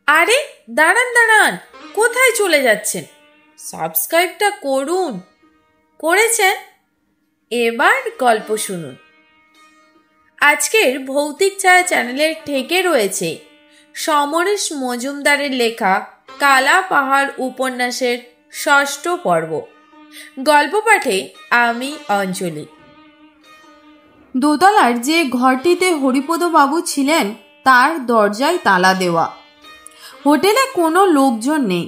আরে দাঁড়ান দাঁড়ান, কোথায় চলে যাচ্ছেন? সাবস্ক্রাইবটা করুন। করেছেন? এবার গল্প শুনুন। আজকের ভৌতিক ছায়া চ্যানেলের থেকে রয়েছে সমরেশ মজুমদারের লেখা কালা পাহাড় উপন্যাসের ৬ষ্ঠ পর্ব। গল্প পাঠে আমি অঞ্জলি। দোতলার যে ঘরটিতে হরিপদ বাবু ছিলেন তার দরজায় তালা দেওয়া। হোটেলে কোনো লোকজন নেই,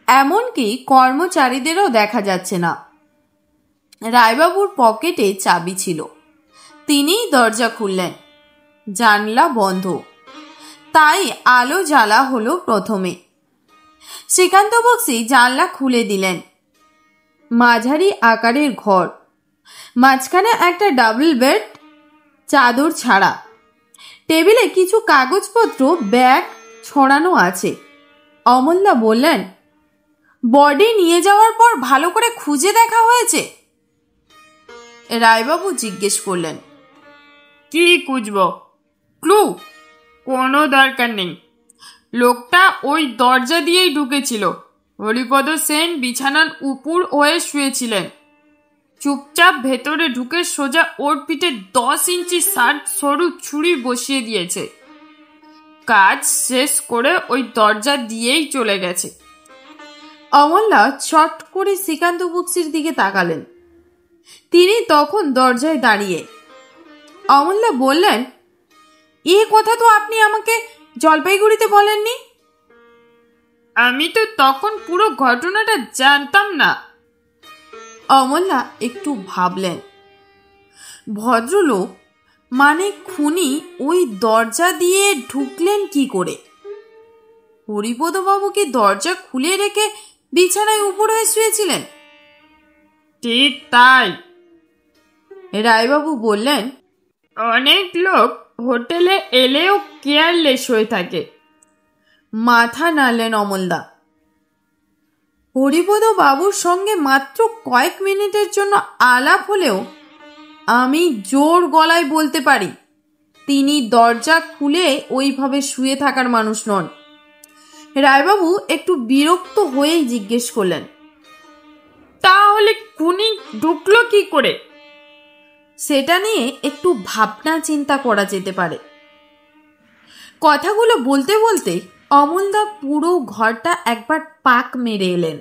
এমনকি কর্মচারীদেরও দেখা যাচ্ছে না। রায়বাবুর পকেটে চাবি ছিল, তিনিই দরজা খুললেন। জানলা বন্ধ, তাই আলো জ্বালা হলো প্রথমে। শ্রীকান্ত বক্সী জানলা খুলে দিলেন। মাঝারি আকারের ঘর, মাঝখানে একটা ডাবল বেড, চাদর ছাড়া। টেবিলে কিছু কাগজপত্র, ব্যাগ ছড়ানো আছে। অমলদা বললেন, বডি নিয়ে যাওয়ার পর ভালো করে খুঁজে দেখা হয়েছে? রায়বাবু জিজ্ঞেস করলেন, কি খুঁজব? ক্লু? কোনো দরকার নেই। লোকটা ওই দরজা দিয়েই ঢুকেছিল। হরিপদ সেন বিছানার উপর হয়ে শুয়েছিলেন। চুপচাপ ভেতরে ঢুকে সোজা ওর পিঠে 10 ইঞ্চি শার্ট সরু ছুরি বসিয়ে দিয়েছে। কাজ শেষ করে ওই দরজা দিয়েই চলে গেছে। অমলদা চট করে শ্রীকান্ত বক্সীর দিকে তাকালেন। তিনি তখন দরজায় দাঁড়িয়ে। অমলদা বললেন, এ কথা তো আপনি আমাকে জলপাইগুড়িতে বলেননি। আমি তো তখন পুরো ঘটনাটা জানতাম না। অমলদা একটু ভাবলেন। ভদ্রলোক মানে খুনি ওই দরজা দিয়ে ঢুকলেন কি করে? হরিপদ বাবুকে দরজা খুলে রেখে বিছানায় উপর হয়ে শুয়েছিলেন? ঠিক তাই। রায়বাবু বললেন, অনেক লোক হোটেলে এলেও কেয়ারলেস হয়ে থাকে। মাথা নাড়লেন অমলদা। হরিপদ বাবুর সঙ্গে মাত্র কয়েক মিনিটের জন্য আলাপ হলেও আমি জোর গলায় বলতে পারি তিনি দরজা খুলে ওইভাবে শুয়ে থাকার মানুষ নন। রায়বাবু একটু বিরক্ত হয়েই জিজ্ঞেস করলেন, তাহলে খুনি ঢুকলো কি করে? সেটা নিয়ে একটু ভাবনা চিন্তা করা যেতে পারে। কথাগুলো বলতে বলতে অমলদা পুরো ঘরটা একবার পাক মেরে এলেন।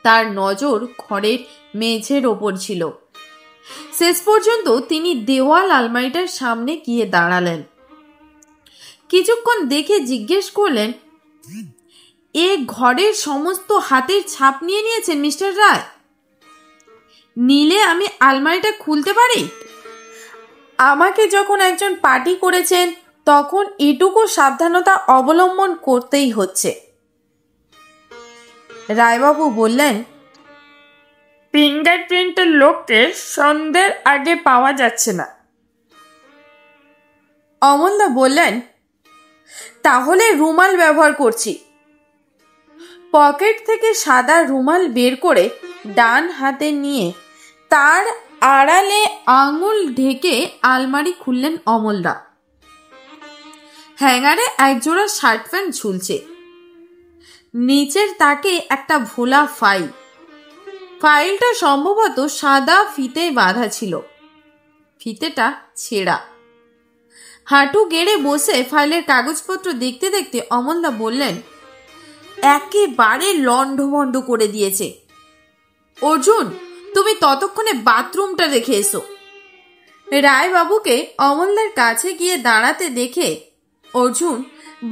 তার নজর ঘরের মেঝের ওপর ছিল। শেষ পর্যন্ত তিনি দেওয়াল আলমারিটার সামনে গিয়ে দাঁড়ালেন। কিছুক্ষণ দেখে জিজ্ঞেস করলেন, এ ঘরের সমস্ত হাতের ছাপ নিয়ে নিয়েছেন মিস্টার রায়? নিলে আমি আলমারিটা খুলতে পারি? আমাকে যখন একজন পার্টি করেছেন তখন এটুকু সাবধানতা অবলম্বন করতেই হচ্ছে। রায়বাবু বললেন, ফিঙ্গারপ্রিন্টের লোককে সন্ধ্যের আগে পাওয়া যাচ্ছে না। অমলদা বললেন, তাহলে রুমাল ব্যবহার করছি। পকেট থেকে সাদা রুমাল বের করে ডান হাতে নিয়ে তার আড়ালে আঙুল ঢেকে আলমারি খুললেন অমলদা। হ্যাঙ্গারে একজোড়া শার্ট প্যান্ট ঝুলছে। নিচের তাকে একটা ভোলা ফাইল। ফাইলটা সম্ভবত সাদা ফিতে বাঁধা ছিল, ফিতেটা ছেঁড়া। হাঁটু গেড়ে বসে ফাইলের কাগজপত্র দেখতে দেখতে অমলদা বললেন, একেবারে লন্ডভন্ড করে দিয়েছে। অর্জুন, তুমি ততক্ষণে বাথরুমটা দেখে এসো। রায়বাবুকে অমলদার কাছে গিয়ে দাঁড়াতে দেখে অর্জুন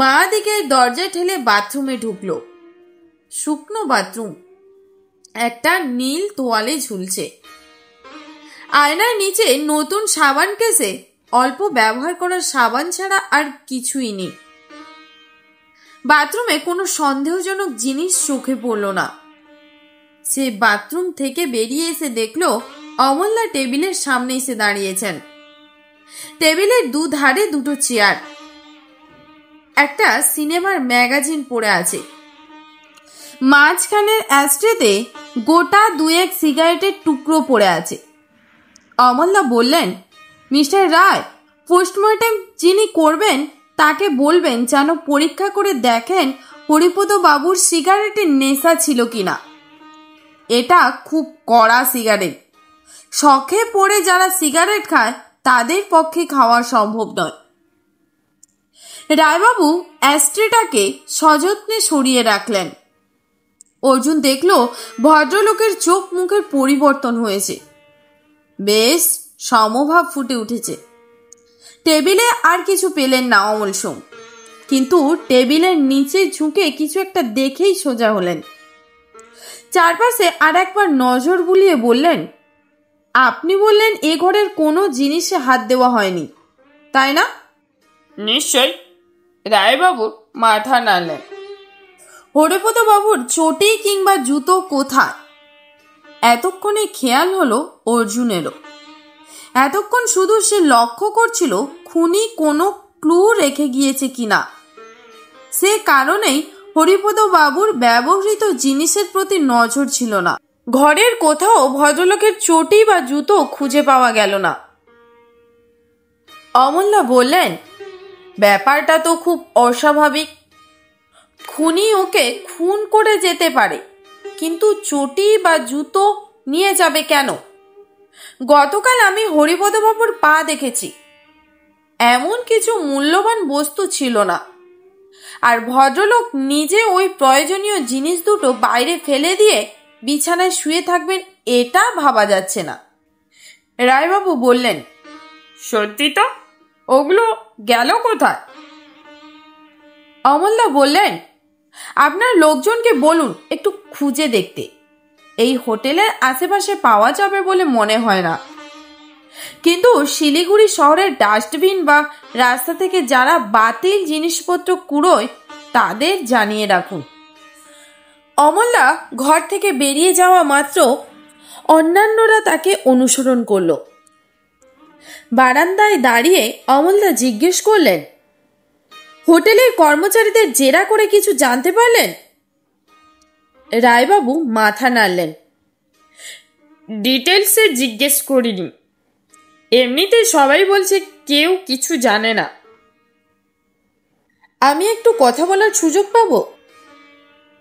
বাঁ দিকে দরজা ঠেলে বাথরুমে ঢুকলো। শুকনো বাথরুম, একটা নীল তোয়ালে ঝুলছে। আয়নার নিচে নতুন সাবান কেসে অল্প ব্যবহার করা সাবান ছাড়া আর কিছুই নেই। বাথরুমে কোনো সন্দেহজনক জিনিস চোখে পড়ল না। সে বাথরুম থেকে বেরিয়ে এসে দেখল অমলদা টেবিলের সামনে এসে দাঁড়িয়েছেন। টেবিলের দুধারে দুটো চেয়ার, একটা সিনেমার ম্যাগাজিন পড়ে আছে। মাঝখানের অ্যাস্ট্রেতে গোটা 2-1 সিগারেটের টুকরো পড়ে আছে। অমলদা বললেন, মিস্টার রায়, পোস্টমর্টেম যিনি করবেন তাকে বলবেন যেন পরীক্ষা করে দেখেন হরিপদ বাবুর সিগারেটের নেশা ছিল কিনা। এটা খুব কড়া সিগারেট, শখে পড়ে যারা সিগারেট খায় তাদের পক্ষে খাওয়া সম্ভব নয়। রায়বাবু অ্যাস্ট্রেটাকে সযত্নে সরিয়ে রাখলেন। অর্জুন দেখল ভদ্রলোকের চোখ মুখের পরিবর্তন হয়েছে, বেশ সমভাব ফুটে উঠেছে। টেবিলে আর কিছু পেলেন না অমল সোম, কিন্তু টেবিলের নিচে ঝুঁকে কিছু একটা দেখেই সোজা হলেন। চারপাশে আর একবার নজর বুলিয়ে বললেন, আপনি বললেন এ ঘরের কোনো জিনিসে হাত দেওয়া হয়নি, তাই না? নিশ্চয়। রায়বাবুর মাথা নাড়লেন। হরিপদ বাবুর চটি কিংবা জুতো কোথায়? এতক্ষণে খেয়াল হলো অর্জুনেরও। এতক্ষণ শুধু সে লক্ষ্য করছিল খুনি কোনো ক্লু রেখে গিয়েছে কিনা। সে কারণেই হরিপদ বাবুর ব্যবহৃত জিনিসের প্রতি নজর ছিল না। ঘরের কোথাও ভদ্রলোকের চটি বা জুতো খুঁজে পাওয়া গেল না। অমূল্যা বললেন, ব্যাপারটা তো খুব অস্বাভাবিক। খুনি ওকে খুন করে যেতে পারে, কিন্তু চটি বা জুতো নিয়ে যাবে কেন? গতকাল আমি হরিপদ বাবুর পা দেখেছি, এমন কিছু মূল্যবান বস্তু ছিল না। আর ভদ্রলোক নিজে ওই প্রয়োজনীয় জিনিস দুটো বাইরে ফেলে দিয়ে বিছানায় শুয়ে থাকবেন, এটা ভাবা যাচ্ছে না। রায়বাবু বললেন, সত্যি তো, ওগুলো গেল কোথায়? অমলদা বললেন, আপনার লোকজনকে বলুন একটু খুঁজে দেখতে। এই হোটেলের আশেপাশে পাওয়া যাবে বলে মনে হয় না, কিন্তু শিলিগুড়ি শহরের ডাস্টবিন বা রাস্তা থেকে যারা বাতিল জিনিসপত্র কুড়োয় তাদের জানিয়ে রাখুন। অমলদা ঘর থেকে বেরিয়ে যাওয়া মাত্র অন্যান্যরা তাকে অনুসরণ করল। বারান্দায় দাঁড়িয়ে অমলদা জিজ্ঞেস করলেন, হোটেলের কর্মচারীদের জেরা করে কিছু জানতে পারলেন? রায়বাবু মাথা নাড়লেন। ডিটেলসে জিজ্ঞেস করিনি, এমনিতে সবাই বলছে কেউ কিছু জানে না। আমি একটু কথা বলার সুযোগ পাবো?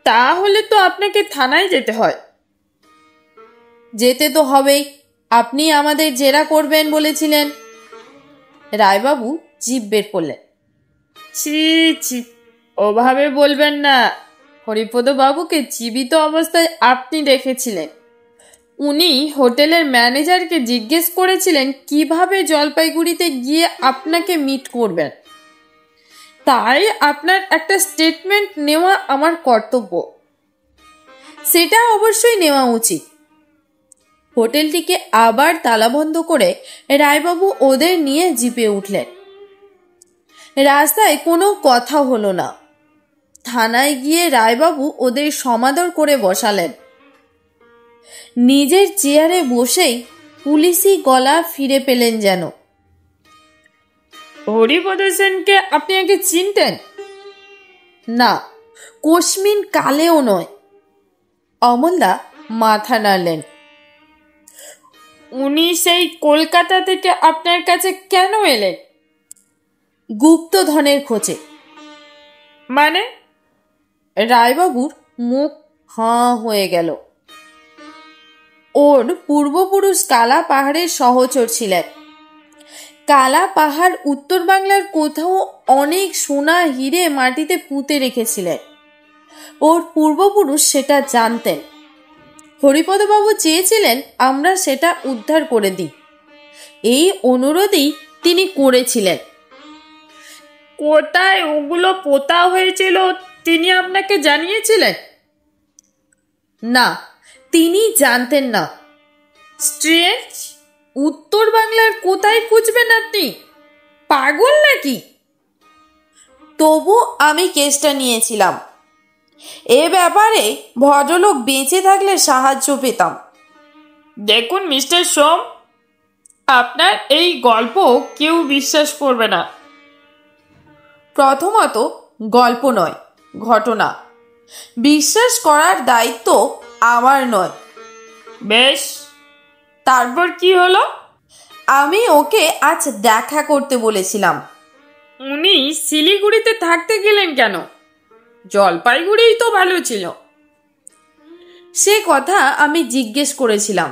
তাহলে তো আপনাকে থানায় যেতে হয়। যেতে তো হবেই, আপনি আমাদের জেরা করবেন বলেছিলেন। রায়বাবু জিভ বের করলেন। ছি ছি, ওভাবে বলবেন না। হরিপদ বাবুকে জীবিত অবস্থায় আপনি দেখেছিলেন। উনি হোটেলের ম্যানেজারকে জিজ্ঞেস করেছিলেন কিভাবে জলপাইগুড়িতে গিয়ে আপনাকে মিট করবেন। তাই আপনার একটা স্টেটমেন্ট নেওয়া আমার কর্তব্য। সেটা অবশ্যই নেওয়া উচিত। হোটেলটিকে আবার তালাবন্ধ করে রায়বাবু ওদের নিয়ে জিপে উঠলেন। রাস্তায় কোনো কথা হলো না। থানায় গিয়ে রায়বাবু ওদের সমাদর করে বসালেন। নিজের চেয়ারে বসেই পুলিশি গলা ফিরে পেলেন যেন। হরিপদ সেনকে আপনি আগে চিনতেন? না, কোশমিন কালেও নয়। অমলদা মাথা নাড়লেন। উনি সেই কলকাতা থেকে আপনার কাছে কেন এলেন? গুপ্তধনের খোঁজে। মানে? রায়বাবুর মুখ হাঁ হয়ে গেল। ওর পূর্বপুরুষ কালা পাহাড়ের সহচর ছিলেন। কালা পাহাড় উত্তর বাংলার কোথাও অনেক সোনা হিরে মাটিতে পুঁতে রেখেছিলেন। ওর পূর্বপুরুষ সেটা জানতেন। হরিপদবাবু চেয়েছিলেন আমরা সেটা উদ্ধার করে দিই। এই অনুরোধই তিনি করেছিলেন। কোথায় ওগুলো পোতা হয়েছিল তিনি আপনাকে জানিয়েছিলেন? না, তিনি জানতেন না। স্ট্রেঞ্জ, উত্তর বাংলার কোথায় খুঁজবেন আপনি? পাগল নাকি? তবু আমি কেসটা নিয়েছিলাম। এ ব্যাপারে ভদ্রলোক বেঁচে থাকলে সাহায্য পেতাম। দেখুন মিস্টার সোম, আপনার এই গল্প কেউ বিশ্বাস করবে না। প্রথমত গল্প নয়, ঘটনা। বিশ্বাস করার দায়িত্ব আমার নয়। বেশ, তারপর কি হলো? আমি ওকে আজ দেখা করতে বলেছিলাম। উনি শিলিগুড়িতে থাকতে গেলেন কেন? জলপাইগুড়িই তো ভালো ছিল। সে কথা আমি জিজ্ঞেস করেছিলাম।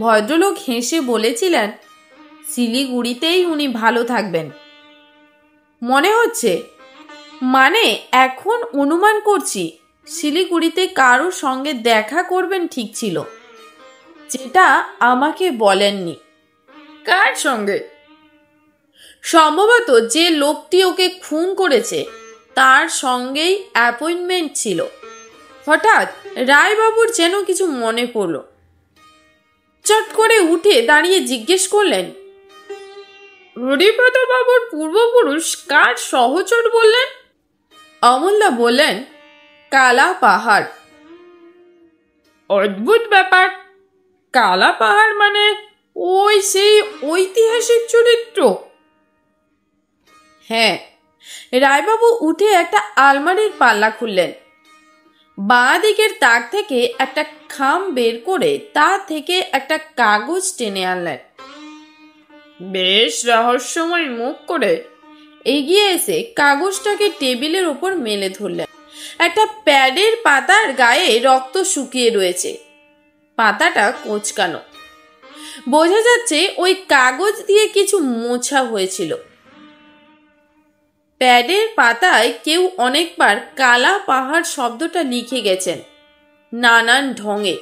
ভদ্রলোক হেসে বলেছিলেন, শিলিগুড়িতেই উনি ভালো থাকবেন মনে হচ্ছে। মানে এখন অনুমান করছি শিলিগুড়িতে কারোর সঙ্গে দেখা করবেন ঠিক ছিল, যেটা আমাকে বলেননি। কার সঙ্গে? সম্ভবত যে লোকটি ওকে খুন করেছে তার সঙ্গেই অ্যাপয়েন্টমেন্ট ছিল। হঠাৎ রায়বাবুর যেন কিছু মনে পড়ল। চট করে উঠে দাঁড়িয়ে জিজ্ঞেস করলেন, হরিপদ বাবুর পূর্বপুরুষ কার সহচর বললেন? অমূল্যা বললেন, কালা পাহাড়। অদ্ভুত ব্যাপার। কালা পাহাড় মানে ওই সেই ঐতিহাসিক চরিত্র? হ্যাঁ। রায়বাবু উঠে একটা আলমারির পাল্লা খুললেন। বাঁ দিকের তাক থেকে একটা খাম বের করে তা থেকে একটা কাগজ টেনে আনলেন। বেশ রহস্যময় মুখ করে এগিয়ে এসে কাগজটাকে টেবিলের ওপর মেলে ধরলেন। একটা প্যাডের পাতার গায়ে রক্ত শুকিয়ে রয়েছে। পাতাটা কোঁচকানো। বোঝা যাচ্ছে ওই কাগজ দিয়ে কিছু মোছা হয়েছিল। প্যাডের পাতায় কেউ অনেকবার কালা পাহাড় শব্দটা লিখে গেছেন নানান ঢঙে।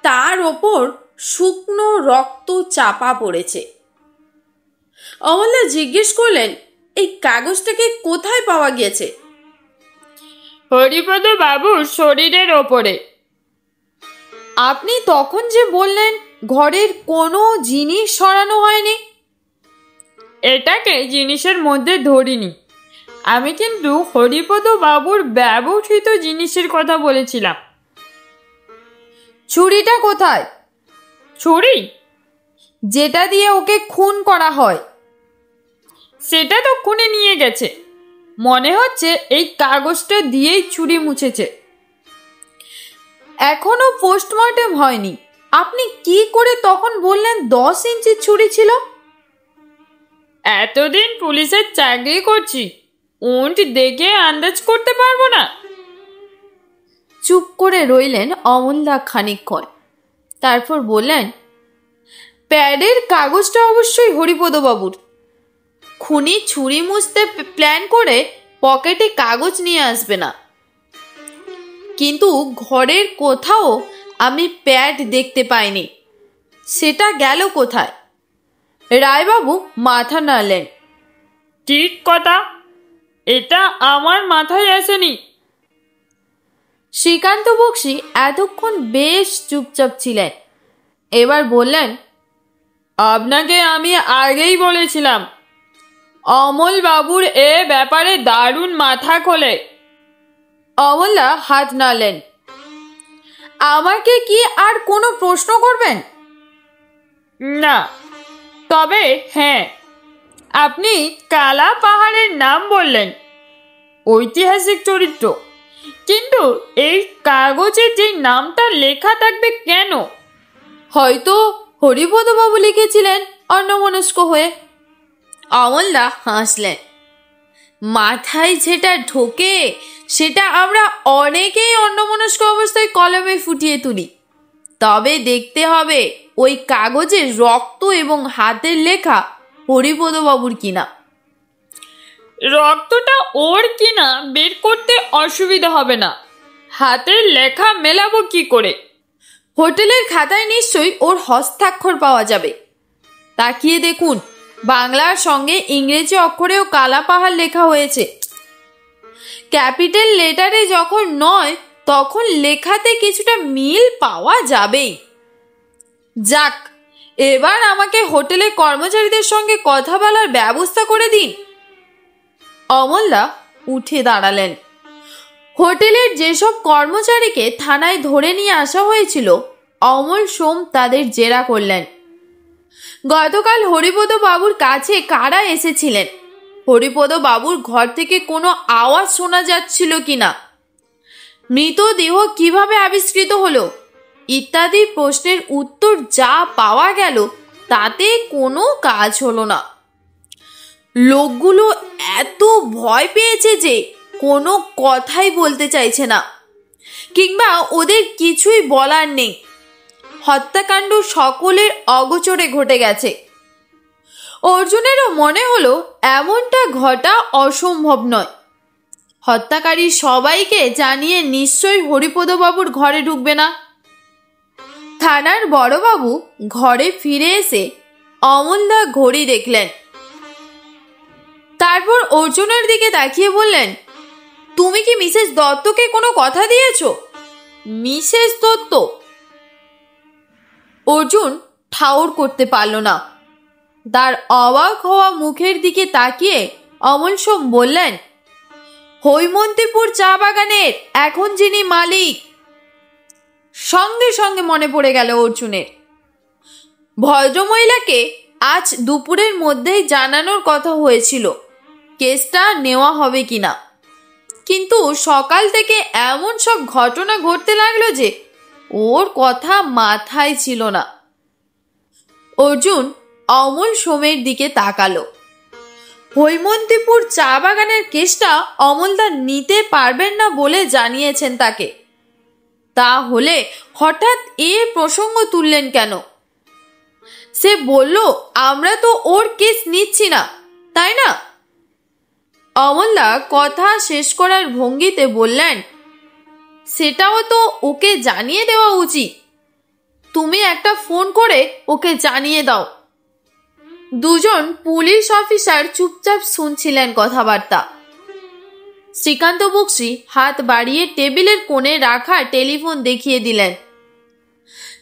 তার ওপর শুকনো রক্ত চাপা পড়েছে। অমূল্যা জিজ্ঞেস করলেন, এই কাগজটাকে কোথায় পাওয়া গিয়েছে? হরিপদ বাবুর শরীরের ওপরে। আপনি তখন যে বললেন ঘরের কোনো জিনিস সরানো হয়নি। এটাকে জিনিসের মধ্যে ধরিনি। আমি কিন্তু হরিপদ বাবুর ব্যবহৃত জিনিসের কথা বলেছিলাম। ছুরিটা কোথায়? ছুরি? যেটা দিয়ে ওকে খুন করা হয়। সেটা তো খুনে নিয়ে গেছে। মনে হচ্ছে এই কাগজটা দিয়েই ছুরি মুছেছে। এখনো পোস্টমর্টেম হয়নি। আপনি কি করে তখন বললেন 10 ইঞ্চির ছুরি ছিল? এতদিন পুলিশের চাকরি করছি, উন্ট দেখে আন্দাজ করতে পারবো না? চুপ করে রইলেন অমূল্যা খানিকক্ষণ। তারপর বললেন, প্যাডের কাগজটা অবশ্যই হরিপদ বাবুর। খুনি ছুরি মুছতে প্ল্যান করে পকেটে কাগজ নিয়ে আসবে না। কিন্তু ঘরের কোথাও আমি প্যাড দেখতে পাইনি। সেটা গেল কোথায়? রায়বাবু মাথা নাড়লেন। ঠিক কথা, এটা আমার মাথায় আসেনি। শ্রীকান্ত বক্সী এতক্ষণ বেশ চুপচাপ ছিলেন। এবার বললেন, আপনাকে আমি আগেই বলেছিলাম অমল বাবুর এ ব্যাপারে দারুণ মাথা খোলে। অমূল্যা হাত নাড়লেন। আমাকে কি আর কোনো প্রশ্ন করবেন? না, তবে হ্যাঁ, আপনি কালা পাহাড়ের নাম বললেন, ঐতিহাসিক চরিত্র। কিন্তু এই কাগজে যে নামটা লেখা থাকবে কেন? হয়তো হরিপদ বাবু লিখেছিলেন অন্যমনস্ক হয়ে। অমূল্যা হাসলেন। মাথায় যেটা ঢোকে সেটা আমরা অনেকেই অন্যমনস্ক অবস্থায় কলমে ফুটিয়ে তুলি। তবে দেখতে হবে ওই কাগজে রক্ত এবং হাতের লেখা হরিপদ বাবুর কিনা। রক্তটা ওর কিনা বের করতে অসুবিধা হবে না। হাতের লেখা মেলাবো কি করে? হোটেলের খাতায় নিশ্চয়ই ওর হস্তাক্ষর পাওয়া যাবে। তাকিয়ে দেখুন, বাংলার সঙ্গে ইংরেজি অক্ষরেও কালা পাহাড় লেখা হয়েছে। ক্যাপিটাল লেটারে যখন নয় তখন লেখাতে কিছুটা মিল পাওয়া যাবেই। যাক, এবার আমাকে হোটেলের কর্মচারীদের সঙ্গে কথা বলার ব্যবস্থা করে দিন। অমূল্যা উঠে দাঁড়ালেন। হোটেলের যেসব কর্মচারীকে থানায় ধরে নিয়ে আসা হয়েছিল অমল সোম তাদের জেরা করলেন। গতকাল হরিপদ বাবুর কাছে কারা এসেছিলেন, হরিপদ বাবুর ঘর থেকে কোনো আওয়াজ শোনা যাচ্ছিল কিনা, মৃতদেহ কিভাবে আবিষ্কৃত হলো ইত্যাদি প্রশ্নের উত্তর যা পাওয়া গেল তাতে কোনো কাজ হলো না। লোকগুলো এত ভয় পেয়েছে যে কোনো কথাই বলতে চাইছে না, কিংবা ওদের কিছুই বলার নেই। হত্যাকাণ্ড সকলের অগোচরে ঘটে গেছে। অর্জুনেরও মনে হলো এমনটা ঘটা অসম্ভব নয়। হত্যাকারী সবাইকে জানিয়ে নিশ্চয়ই হরিপদবাবুর ঘরে ঢুকবে না। থানার বড়বাবু ঘরে ফিরে এসে অমলদা ঘড়ি দেখলেন। তারপর অর্জুনের দিকে তাকিয়ে বললেন, তুমি কি মিসেস দত্তকে কোনো কথা দিয়েছো? মিসেস দত্ত? অর্জুন ঠাউর করতে পারল না। তার অবাক হওয়া মুখের দিকে তাকিয়ে অমল সোম বললেন, হৈমন্তীপুর চা বাগানের এখন যিনি মালিক। সঙ্গে সঙ্গে মনে পড়ে গেল অর্জুনের। ভদ্রমহিলাকে আজ দুপুরের মধ্যেই জানানোর কথা হয়েছিল কেসটা নেওয়া হবে কিনা, কিন্তু সকাল থেকে এমন সব ঘটনা ঘটতে লাগলো যে ওর কথা মাথায় ছিল না। অর্জুন অমল সোমের দিকে তাকালো। হৈমন্তীপুর চা বাগানের কেসটা অমলদা নিতে পারবেন না বলে জানিয়েছেন তাকে। তাহলে হঠাৎ এ প্রসঙ্গ তুললেন কেন? সে বলল, আমরা তো ওর কেস নিচ্ছি না, তাই না? অমলদা কথা শেষ করার ভঙ্গিতে বললেন, সেটাও তো ওকে জানিয়ে দেওয়া উচিত। তুমি একটা ফোন করে ওকে জানিয়ে দাও। দুজন পুলিশ অফিসার চুপচাপ শুনছিলেন কথাবার্তা। শ্রীকান্ত বক্সী হাত বাড়িয়ে টেবিলের কোণে রাখা টেলিফোন দেখিয়ে দিলেন।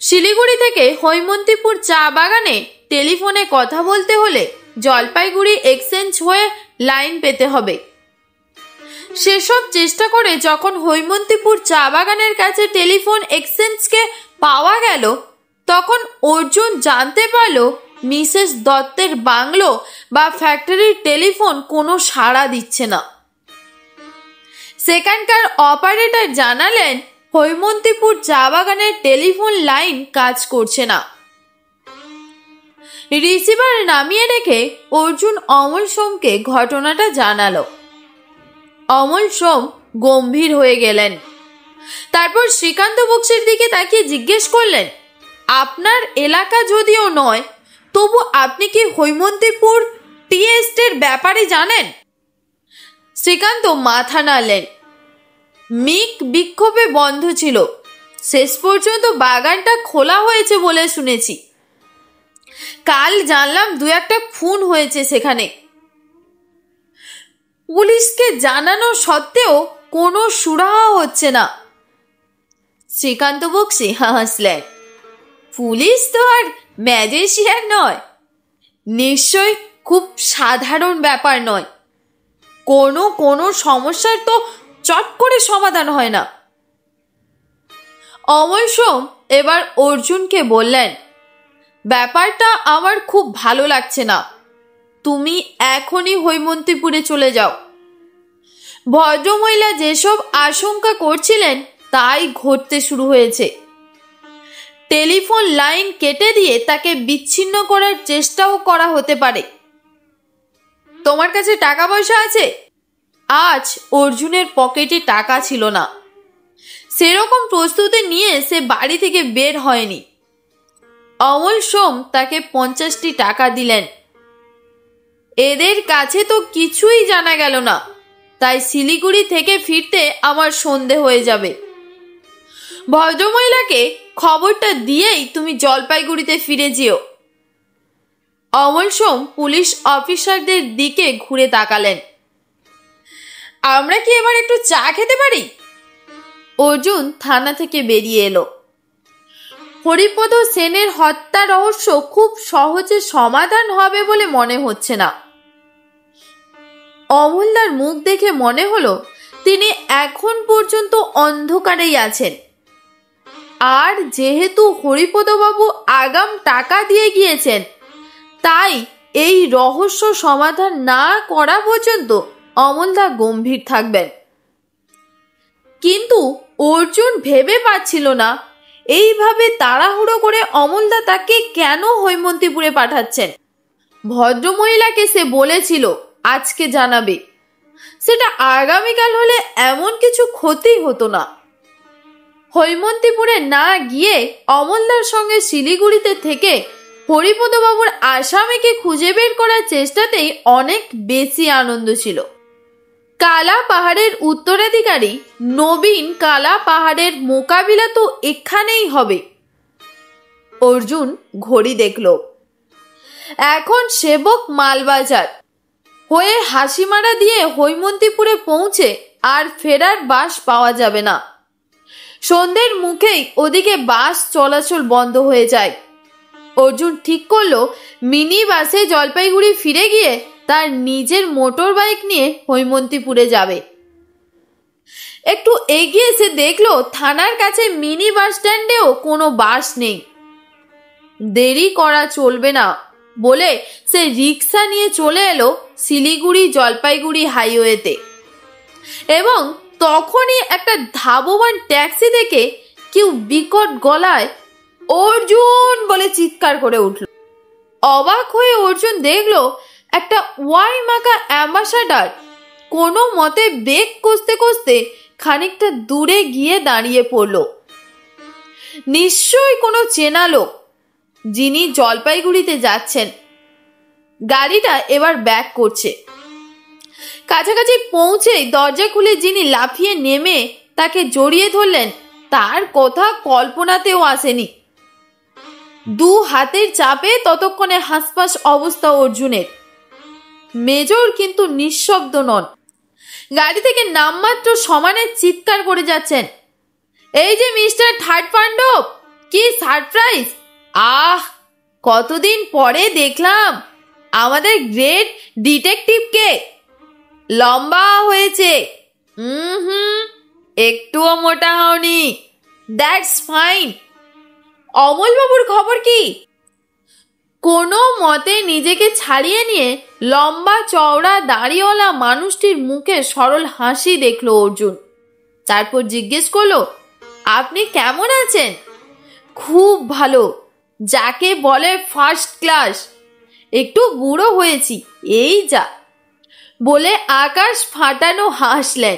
শিলিগুড়ি থেকে হৈমন্তীপুর চা বাগানে টেলিফোনে কথা বলতে হলে জলপাইগুড়ি এক্সচেঞ্জ হয়ে লাইন পেতে হবে। সেসব চেষ্টা করে যখন হৈমন্তীপুর চা বাগানের কাছে টেলিফোন এক্সচেঞ্জকে পাওয়া গেল, তখন অর্জুন জানতে পারল মিসেস দত্তের বাংলো বা ফ্যাক্টরির টেলিফোন কোনো সাড়া দিচ্ছে না। সেখানকার অপারেটর জানালেন হৈমন্তীপুর চা বাগানের টেলিফোন লাইন কাজ করছে না। রিসিভার নামিয়ে রেখে অর্জুন অমল সোমকে ঘটনাটা জানালো। অমল সোম গম্ভীর হয়ে গেলেন। তারপর শ্রীকান্ত বক্সির দিকে তাকিয়ে জিজ্ঞেস করলেন, আপনার এলাকা যদিও নয়, তবু আপনি কি হৈমন্তীপুর টি এস্টের ব্যাপারে জানেন? শ্রীকান্ত মাথা নাড়লেন। মিক বিক্ষোভে বন্ধ ছিল। শেষ পর্যন্ত বাগানটা খোলা হয়েছে বলে শুনেছি। কাল জানলাম দু একটা খুন হয়েছে সেখানে। পুলিশকে জানানো সত্ত্বেও কোনো সুরাহা হচ্ছে না। শ্রীকান্ত বক্সী হাসলেন। পুলিশ তো আর ম্যাজিশিয়ান নয়। নিশ্চয় খুব সাধারণ ব্যাপার নয়। কোনো সমস্যার তো চট করে সমাধান হয় না। অমল সোম এবার অর্জুনকে বললেন, ব্যাপারটা আমার খুব ভালো লাগছে না। তুমি এখনই হৈমন্তীপুরে চলে যাও। ভদ্রমহিলা যেসব আশঙ্কা করছিলেন তাই ঘটতে শুরু হয়েছে। টেলিফোন লাইন কেটে দিয়ে তাকে বিচ্ছিন্ন করার চেষ্টাও করা হতে পারে। তোমার কাছে টাকা পয়সা আছে? আজ অর্জুনের পকেটে টাকা ছিল না। সেরকম প্রস্তুতি নিয়ে সে বাড়ি থেকে বের হয়নি। অমল সোম তাকে 50টি টাকা দিলেন। এদের কাছে তো কিছুই জানা গেল না, তাই শিলিগুড়ি থেকে ফিরতে আমার সন্ধে হয়ে যাবে। ভদ্রমহিলাকে খবরটা দিয়েই তুমি জলপাইগুড়িতে ফিরে যেও। অমল সোম পুলিশ অফিসারদের দিকে ঘুরে তাকালেন। আমরা কি এবার একটু চা খেতে পারি? অর্জুন থানা থেকে বেরিয়ে এলো। হরিপদ সেনের হত্যা রহস্য খুব সহজে সমাধান হবে বলে মনে হচ্ছে না। অমলদার মুখ দেখে মনে হলো তিনি এখন পর্যন্ত অন্ধকারেই আছেন। আর যেহেতু হরিপদবাবু আগাম টাকা দিয়ে গিয়েছেন, তাই এই রহস্য সমাধান না করা পর্যন্ত অমলদা গম্ভীর থাকবেন। কিন্তু অর্জুন ভেবে পাচ্ছিল না এইভাবে তাড়াহুড়ো করে অমলদা তাকে কেন হৈমন্তীপুরে পাঠাচ্ছেন। ভদ্রমহিলাকে সে বলেছিল আজকে জানাবে। সেটা আগামীকাল হলে এমন কিছু ক্ষতি হতো না। হৈমন্তীপুরে না গিয়ে অমলদার সঙ্গে শিলিগুড়িতে থেকে হরিপদবাবুর আসামিকে খুঁজে বের করার চেষ্টাতেই অনেক বেশি আনন্দ ছিল। কালা পাহাড়ের উত্তরাধিকারী নবীন কালা পাহাড়ের মোকাবিলা তো এখানেই হবে। অর্জুন ঘড়ি দেখল, এখন সেবক মালবাজার হয়ে হাসিমারা দিয়ে হৈমন্তীপুরে পৌঁছে আর ফেরার বাস পাওয়া যাবে না। সন্ধ্যের মুখেই ওদিকে বাস চলাচল বন্ধ হয়ে যায়। অর্জুন ঠিক করলো মিনি বাসে জলপাইগুড়ি ফিরে গিয়ে তার নিজের মোটর বাইক নিয়ে হৈমন্তীপুরে যাবে। একটু এগিয়ে সে দেখলো থানার কাছে মিনি বাস স্ট্যান্ডেও কোনো বাস নেই। দেরি করা চলবে না বলে সে রিক্সা নিয়ে চলে এলো শিলিগুড়ি জলপাইগুড়ি হাইওয়েতে, এবং তখনই একটা ধাবমান ট্যাক্সি দেখে কেউ বিকট গলায় অর্জুন বলে চিৎকার করে উঠল। অবাক হয়ে অর্জুন দেখলো একটা ওয়াই মাকা অ্যাম্বাসাডার কোনো মতে বেগ কষতে কষতে খানিকটা দূরে গিয়ে দাঁড়িয়ে পড়ল। নিশ্চয়ই কোনো চেনা লোক যিনি জলপাইগুড়িতে যাচ্ছেন। গাড়িটা এবার ব্যাক করছে। কাছাকাছি পৌঁছেই দরজা খুলে যিনি লাফিয়ে নেমে তাকে জড়িয়ে ধরলেন তার কথা কল্পনাতেও আসেনি। দু হাতের চাপে ততক্ষণে হাসপাস অবস্থা অর্জুনের। মেজর কিন্তু নিঃশব্দ নন। গাড়ি থেকে নামমাত্র সমানে চিৎকার করে যাচ্ছেন, এই যে মিস্টার থার্ড পাণ্ডব, কি সারপ্রাইজ! আহ, কতদিন পরে দেখলাম আমাদের গ্রেট ডিটেকটিভকে। লম্বা হয়েছে, একটুও মোটা হওনি। That's fine. অমলবাবুর খবর কি? কোনো মতে নিজেকে ছাড়িয়ে নিয়ে লম্বা চওড়া দাড়িওয়ালা মানুষটির মুখে সরল হাসি দেখলো অর্জুন। তারপর জিজ্ঞেস করলো, আপনি কেমন আছেন? খুব ভালো, যাকে বলে ফার্স্ট ক্লাস। একটু বুড়ো হয়েছি, এই যা বলে আকাশ ফাটানো হাসলেন।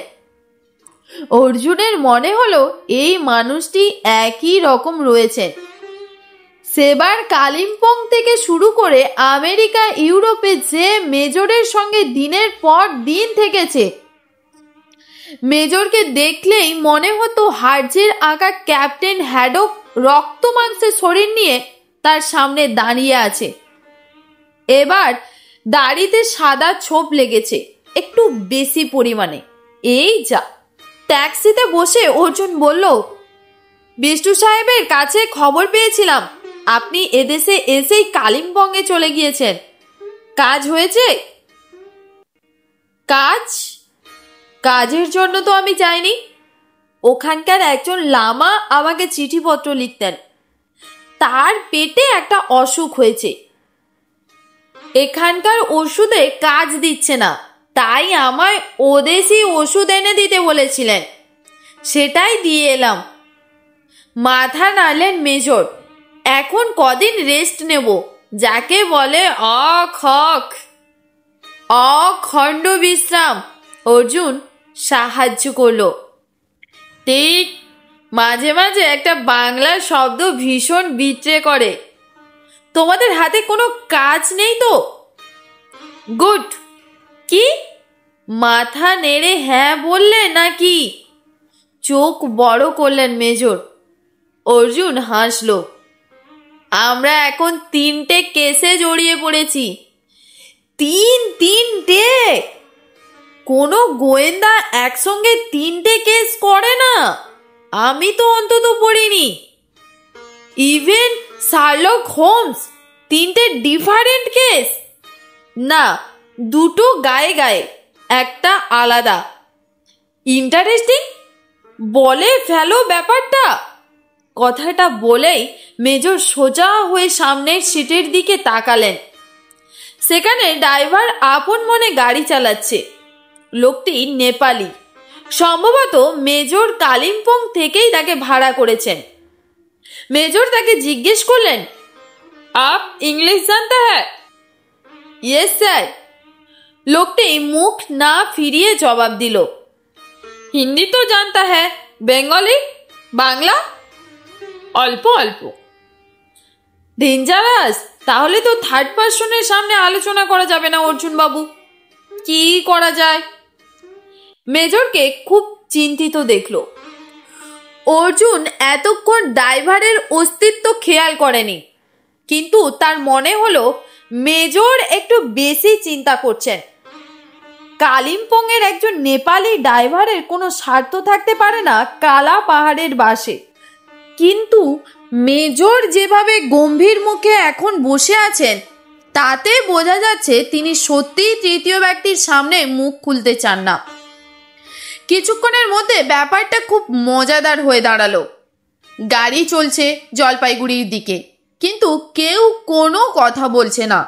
অর্জুনের মনে হলো এই মানুষটি একই রকম রয়েছেন। সেবার কালিম্পং থেকে শুরু করে আমেরিকা ইউরোপে যে মেজরের সঙ্গে দিনের পর দিন থেকেছে, মেজরকে দেখলেই মনে হতো হার্জের আঁকা ক্যাপ্টেন হ্যাডক রক্ত মাংসের শরীর নিয়ে তার সামনে দাঁড়িয়ে আছে। এবার দাড়িতে সাদা ছোপ লেগেছে একটু বেশি পরিমাণে, এই যা। ট্যাক্সিতে বসে অর্জুন বলল, বিষ্টু সাহেবের কাছে খবর পেয়েছিলাম আপনি এদেশে এসেই কালিম্পংয়ে চলে গিয়েছেন। কাজ হয়েছে? কাজের জন্য তো আমি যাইনি। ওখানকার একজন লামা আমাকে চিঠিপত্র লিখতেন। তার পেটে একটা অসুখ হয়েছে, এখানকার ওষুধে কাজ দিচ্ছে না, তাই আমায় ওদেশি ওষুধ এনে দিতে বলেছিলেন, সেটাই দিয়ে এলাম। মাথা নাড়লেন মেজর। এখন কদিন রেস্ট নেব, যাকে বলে অখণ্ড বিশ্রাম। অর্জুন সাহায্য করলো। ঠিক, মাঝে মাঝে একটা বাংলা শব্দ ভীষণ বিচ্রে করে। তোমাদের হাতে কোনো কাজ নেই তো? গুড। কি? মাথা নেড়ে হ্যাঁ বললে নাকি? চোখ বড় করলেন মেজর। অর্জুন হাসলো। আমরা এখন 3টে কেসে জড়িয়ে পড়েছি। তিনটে? কোনো গোয়েন্দা একসঙ্গে 3টে কেস করে না, আমি তো অন্তত পড়িনি। ইভেন শার্লক হোমস 3টে ডিফারেন্ট কেস? না, 2টো গায়ে গায়ে, একটা আলাদা। ইন্টারেস্টিং, বলে ফেলো ব্যাপারটা। কথাটা বলেই মেজর সোজা হয়ে সামনের সিটের দিকে তাকালেন। সেখানে ড্রাইভার আপন মনে গাড়ি চালাচ্ছে। লোকটি নেপালি, সম্ভবত মেজর কালিম্পং থেকেই তাকে ভাড়া করেছেন। মেজর তাকে জিজ্ঞেস করলেন, আপ ইংলিশ জানতে হ্যাঁ? Yes sir. লোকটি মুখ না ফিরিয়ে জবাব দিল। হিন্দি তো জানতা হ্যাঁ, বেঙ্গলি, বাংলা? অল্প অল্প। ডেঞ্জারাস। তাহলে তো থার্ড পার্সনের সামনে আলোচনা করা যাবে না অর্জুন বাবু। কি করা যায়? মেজরকে খুব চিন্তিত দেখল। অর্জুন এতক্ষণ ড্রাইভারের অস্তিত্ব খেয়াল করেনি, কিন্তু তার মনে হলো মেজর একটু বেশি চিন্তা করছেন। কালিম্পং এর একজন নেপালি ড্রাইভারের কোনো স্বার্থ থাকতে পারে না কালা পাহাড়ের বাসে, কিন্তু মেজর যেভাবে গম্ভীর মুখে এখন বসে আছেন তাতে বোঝা যাচ্ছে তিনি সত্যিই তৃতীয় ব্যক্তির সামনে মুখ খুলতে চান না। কিছুক্ষণের মধ্যে ব্যাপারটা খুব মজাদার হয়ে দাঁড়ালো। গাড়ি চলছে জলপাইগুড়ির দিকে, কিন্তু কেউ কোনো কথা বলছে না।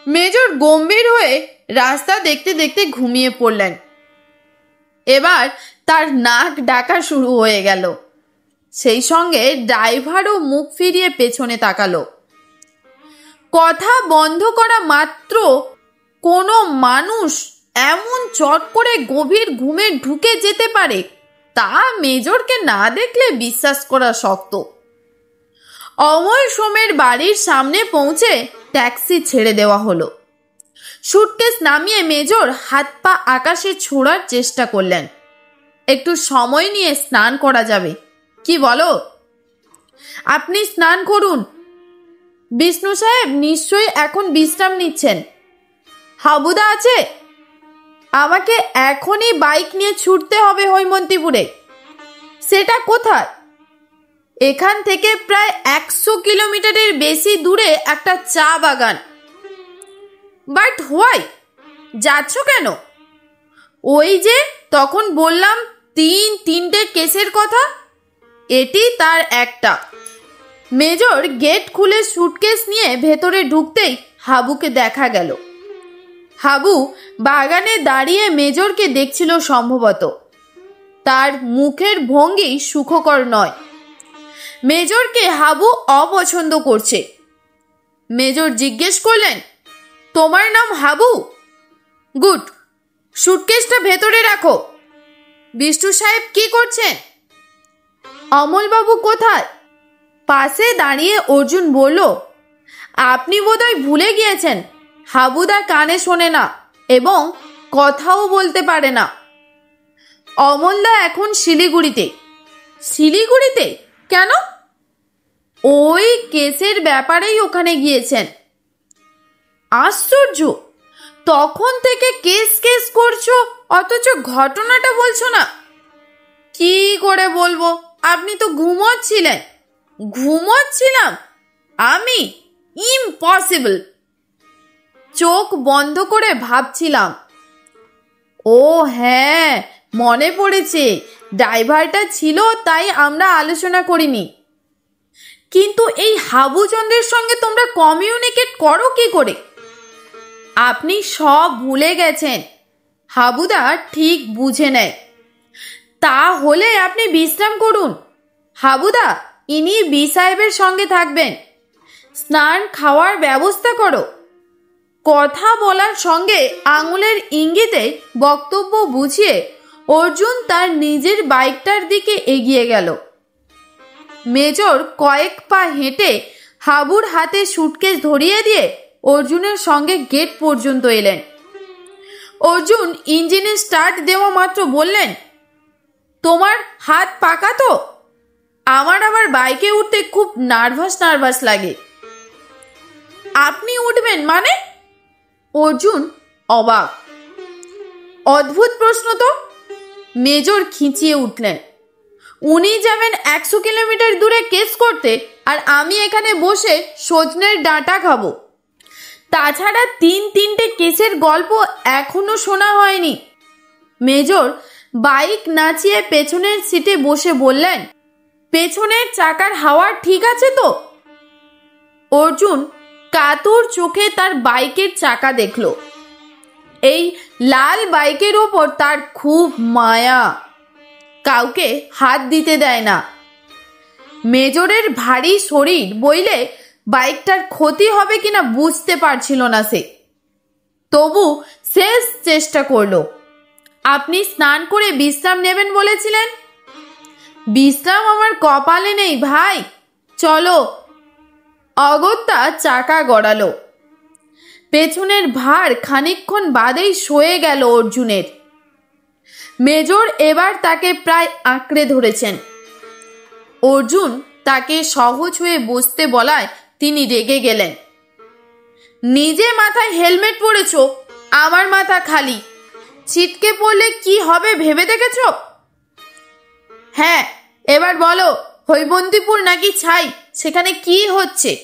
মেজর গম্ভীর হয়ে রাস্তা দেখতে দেখতে ঘুমিয়ে পড়লেন। এবার তার নাক ডাকা শুরু হয়ে গেল। সেই সঙ্গে ড্রাইভারও মুখ ফিরিয়ে পেছনে তাকালো। কথা বন্ধ করা মাত্র কোনো মানুষ এমন চট করে গভীর ঘুমে ঢুকে যেতে পারে তা মেজরকে না দেখলে বিশ্বাস করা শক্ত। অমল সোমের বাড়ির সামনে পৌঁছে ট্যাক্সি ছেড়ে দেওয়া হলো। সুটকেস নামিয়ে মেজর হাত পা আকাশে ছোড়ার চেষ্টা করলেন। একটু সময় নিয়ে স্নান করা যাবে, কি বলো? আপনি স্নান করুন। বিষ্ণু সাহেব নিশ্চয়ই এখন বিশ্রাম নিচ্ছেন। হাবুদা আছে? আমাকে এখনই বাইক নিয়ে ছুটতে হবে হৈমন্তীপুরে। সেটা কোথায়? এখান থেকে প্রায় 100 কিলোমিটারের বেশি দূরে একটা চা বাগান। But why? যাচ্ছ কেন? ওই যে তখন বললাম তিনটে কেসের কথা, এটি তার একটা। মেজর গেট খুলে সুটকেস নিয়ে ভেতরে ঢুকতেই হাবুকে দেখা গেল। হাবু বাগানে দাঁড়িয়ে মেজরকে দেখছিল সম্ভবত। তার মুখের ভঙ্গি সুখকর নয়। মেজরকে হাবু অপছন্দ করছে। মেজর জিজ্ঞেস করলেন, তোমার নাম হাবু? গুড, সুটকেসটা ভেতরে রাখো। বিষ্ণু সাহেব কি করছেন? অমলবাবু কোথায়? পাশে দাঁড়িয়ে অর্জুন বলল, আপনি বোধহয় ভুলে গিয়েছেন হাবুদা কানে শোনে না এবং কথাও বলতে পারে না। অমলদা এখন শিলিগুড়িতে। শিলিগুড়িতে কেন? ওই কেসের ব্যাপারেই ওখানে গিয়েছেন। আশ্চর্য, তখন থেকে কেস কেস করছো অথচ ঘটনাটা বলছো না। কি করে বলবো? আপনি তো ঘুমোচ্ছিলেন। ঘুমোচ্ছিলাম আমি? ইম্পসিবল। চোখ বন্ধ করে ভাবছিলাম। ও হ্যাঁ, মনে পড়েছে, ড্রাইভারটা ছিল তাই আমরা আলোচনা করিনি। কিন্তু এই হাবুচন্দ্রের সঙ্গে তোমরা কমিউনিকেট করো কি করে? আপনি সব ভুলে গেছেন। হাবুদা ঠিক বুঝে নেয়। তাহলে আপনি বিশ্রাম করুন। হাবুদা, ইনি বি সাহেবের সঙ্গে থাকবেন। স্নান খাওয়ার ব্যবস্থা করো। কথা বলার সঙ্গে আঙুলের ইঙ্গিতে বক্তব্য বুঝিয়ে অর্জুন তার নিজের বাইকটার দিকে এগিয়ে গেল। মেজর কয়েক পা হেঁটে হাবুর হাতে সুটকেস ধরিয়ে দিয়ে অর্জুনের সঙ্গে গেট পর্যন্ত এলেন। অর্জুন ইঞ্জিনে স্টার্ট দেওয়া মাত্র বললেন, তোমার হাত পাকা তো? আমার আবার বাইকে উঠতে খুব নার্ভাস লাগে। আপনি উঠবেন মানে? অর্জুন অবাক। অদ্ভুত প্রশ্ন তো। মেজর খিঁচিয়ে উঠলেন। উনি যাবেন 100 কিলোমিটার দূরে কেস করতে, আর আমি এখানে বসে সজনের ডাঁটা খাবো। তাছাড়া তিনটে কেসের গল্প এখনো শোনা হয়নি। মেজর বাইক নাচিয়ে পেছনের সিটে বসে বললেন, পেছনের চাকার হাওয়া ঠিক আছে তো? অর্জুন কাতর চোখে তার বাইকের চাকা দেখল। এই লাল বাইকের ওপর তার খুব মায়া। কাউকে হাত দিতে দেয় না। মেজরের ভারী শরীর বইলে বাইকটার ক্ষতি হবে কিনা বুঝতে পারছিল না সে। তবু শেষ চেষ্টা করলো। আপনি স্নান করে বিশ্রাম নেবেন বলেছিলেন। বিশ্রাম আমার কপালে নেই ভাই, চলো। অগত্যা চাকা গড়ালো। পেছনের ভার খানিকক্ষণ বাদেই সয়ে গেল অর্জুনের। মেজর এবার তাকে প্রায় আঁকড়ে ধরেছেন। অর্জুন তাকে সহজ হয়ে বসতে বলায় তিনি রেগে গেলেন। নিজে মাথায় হেলমেট পরেছ, আমার মাথা খালি, ছিটকে পড়লে কি হবে ভেবে দেখেছ? হ্যাঁ, এবার বলো, হৈবন্তীপুর নাকি ছাই, সেখানে কি হচ্ছে?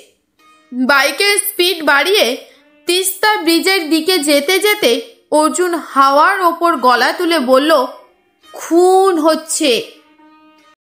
বাইকের স্পিড বাড়িয়ে তিস্তা ব্রিজের দিকে যেতে যেতে অর্জুন হাওয়ার ওপর গলা তুলে বলল, খুন হচ্ছে।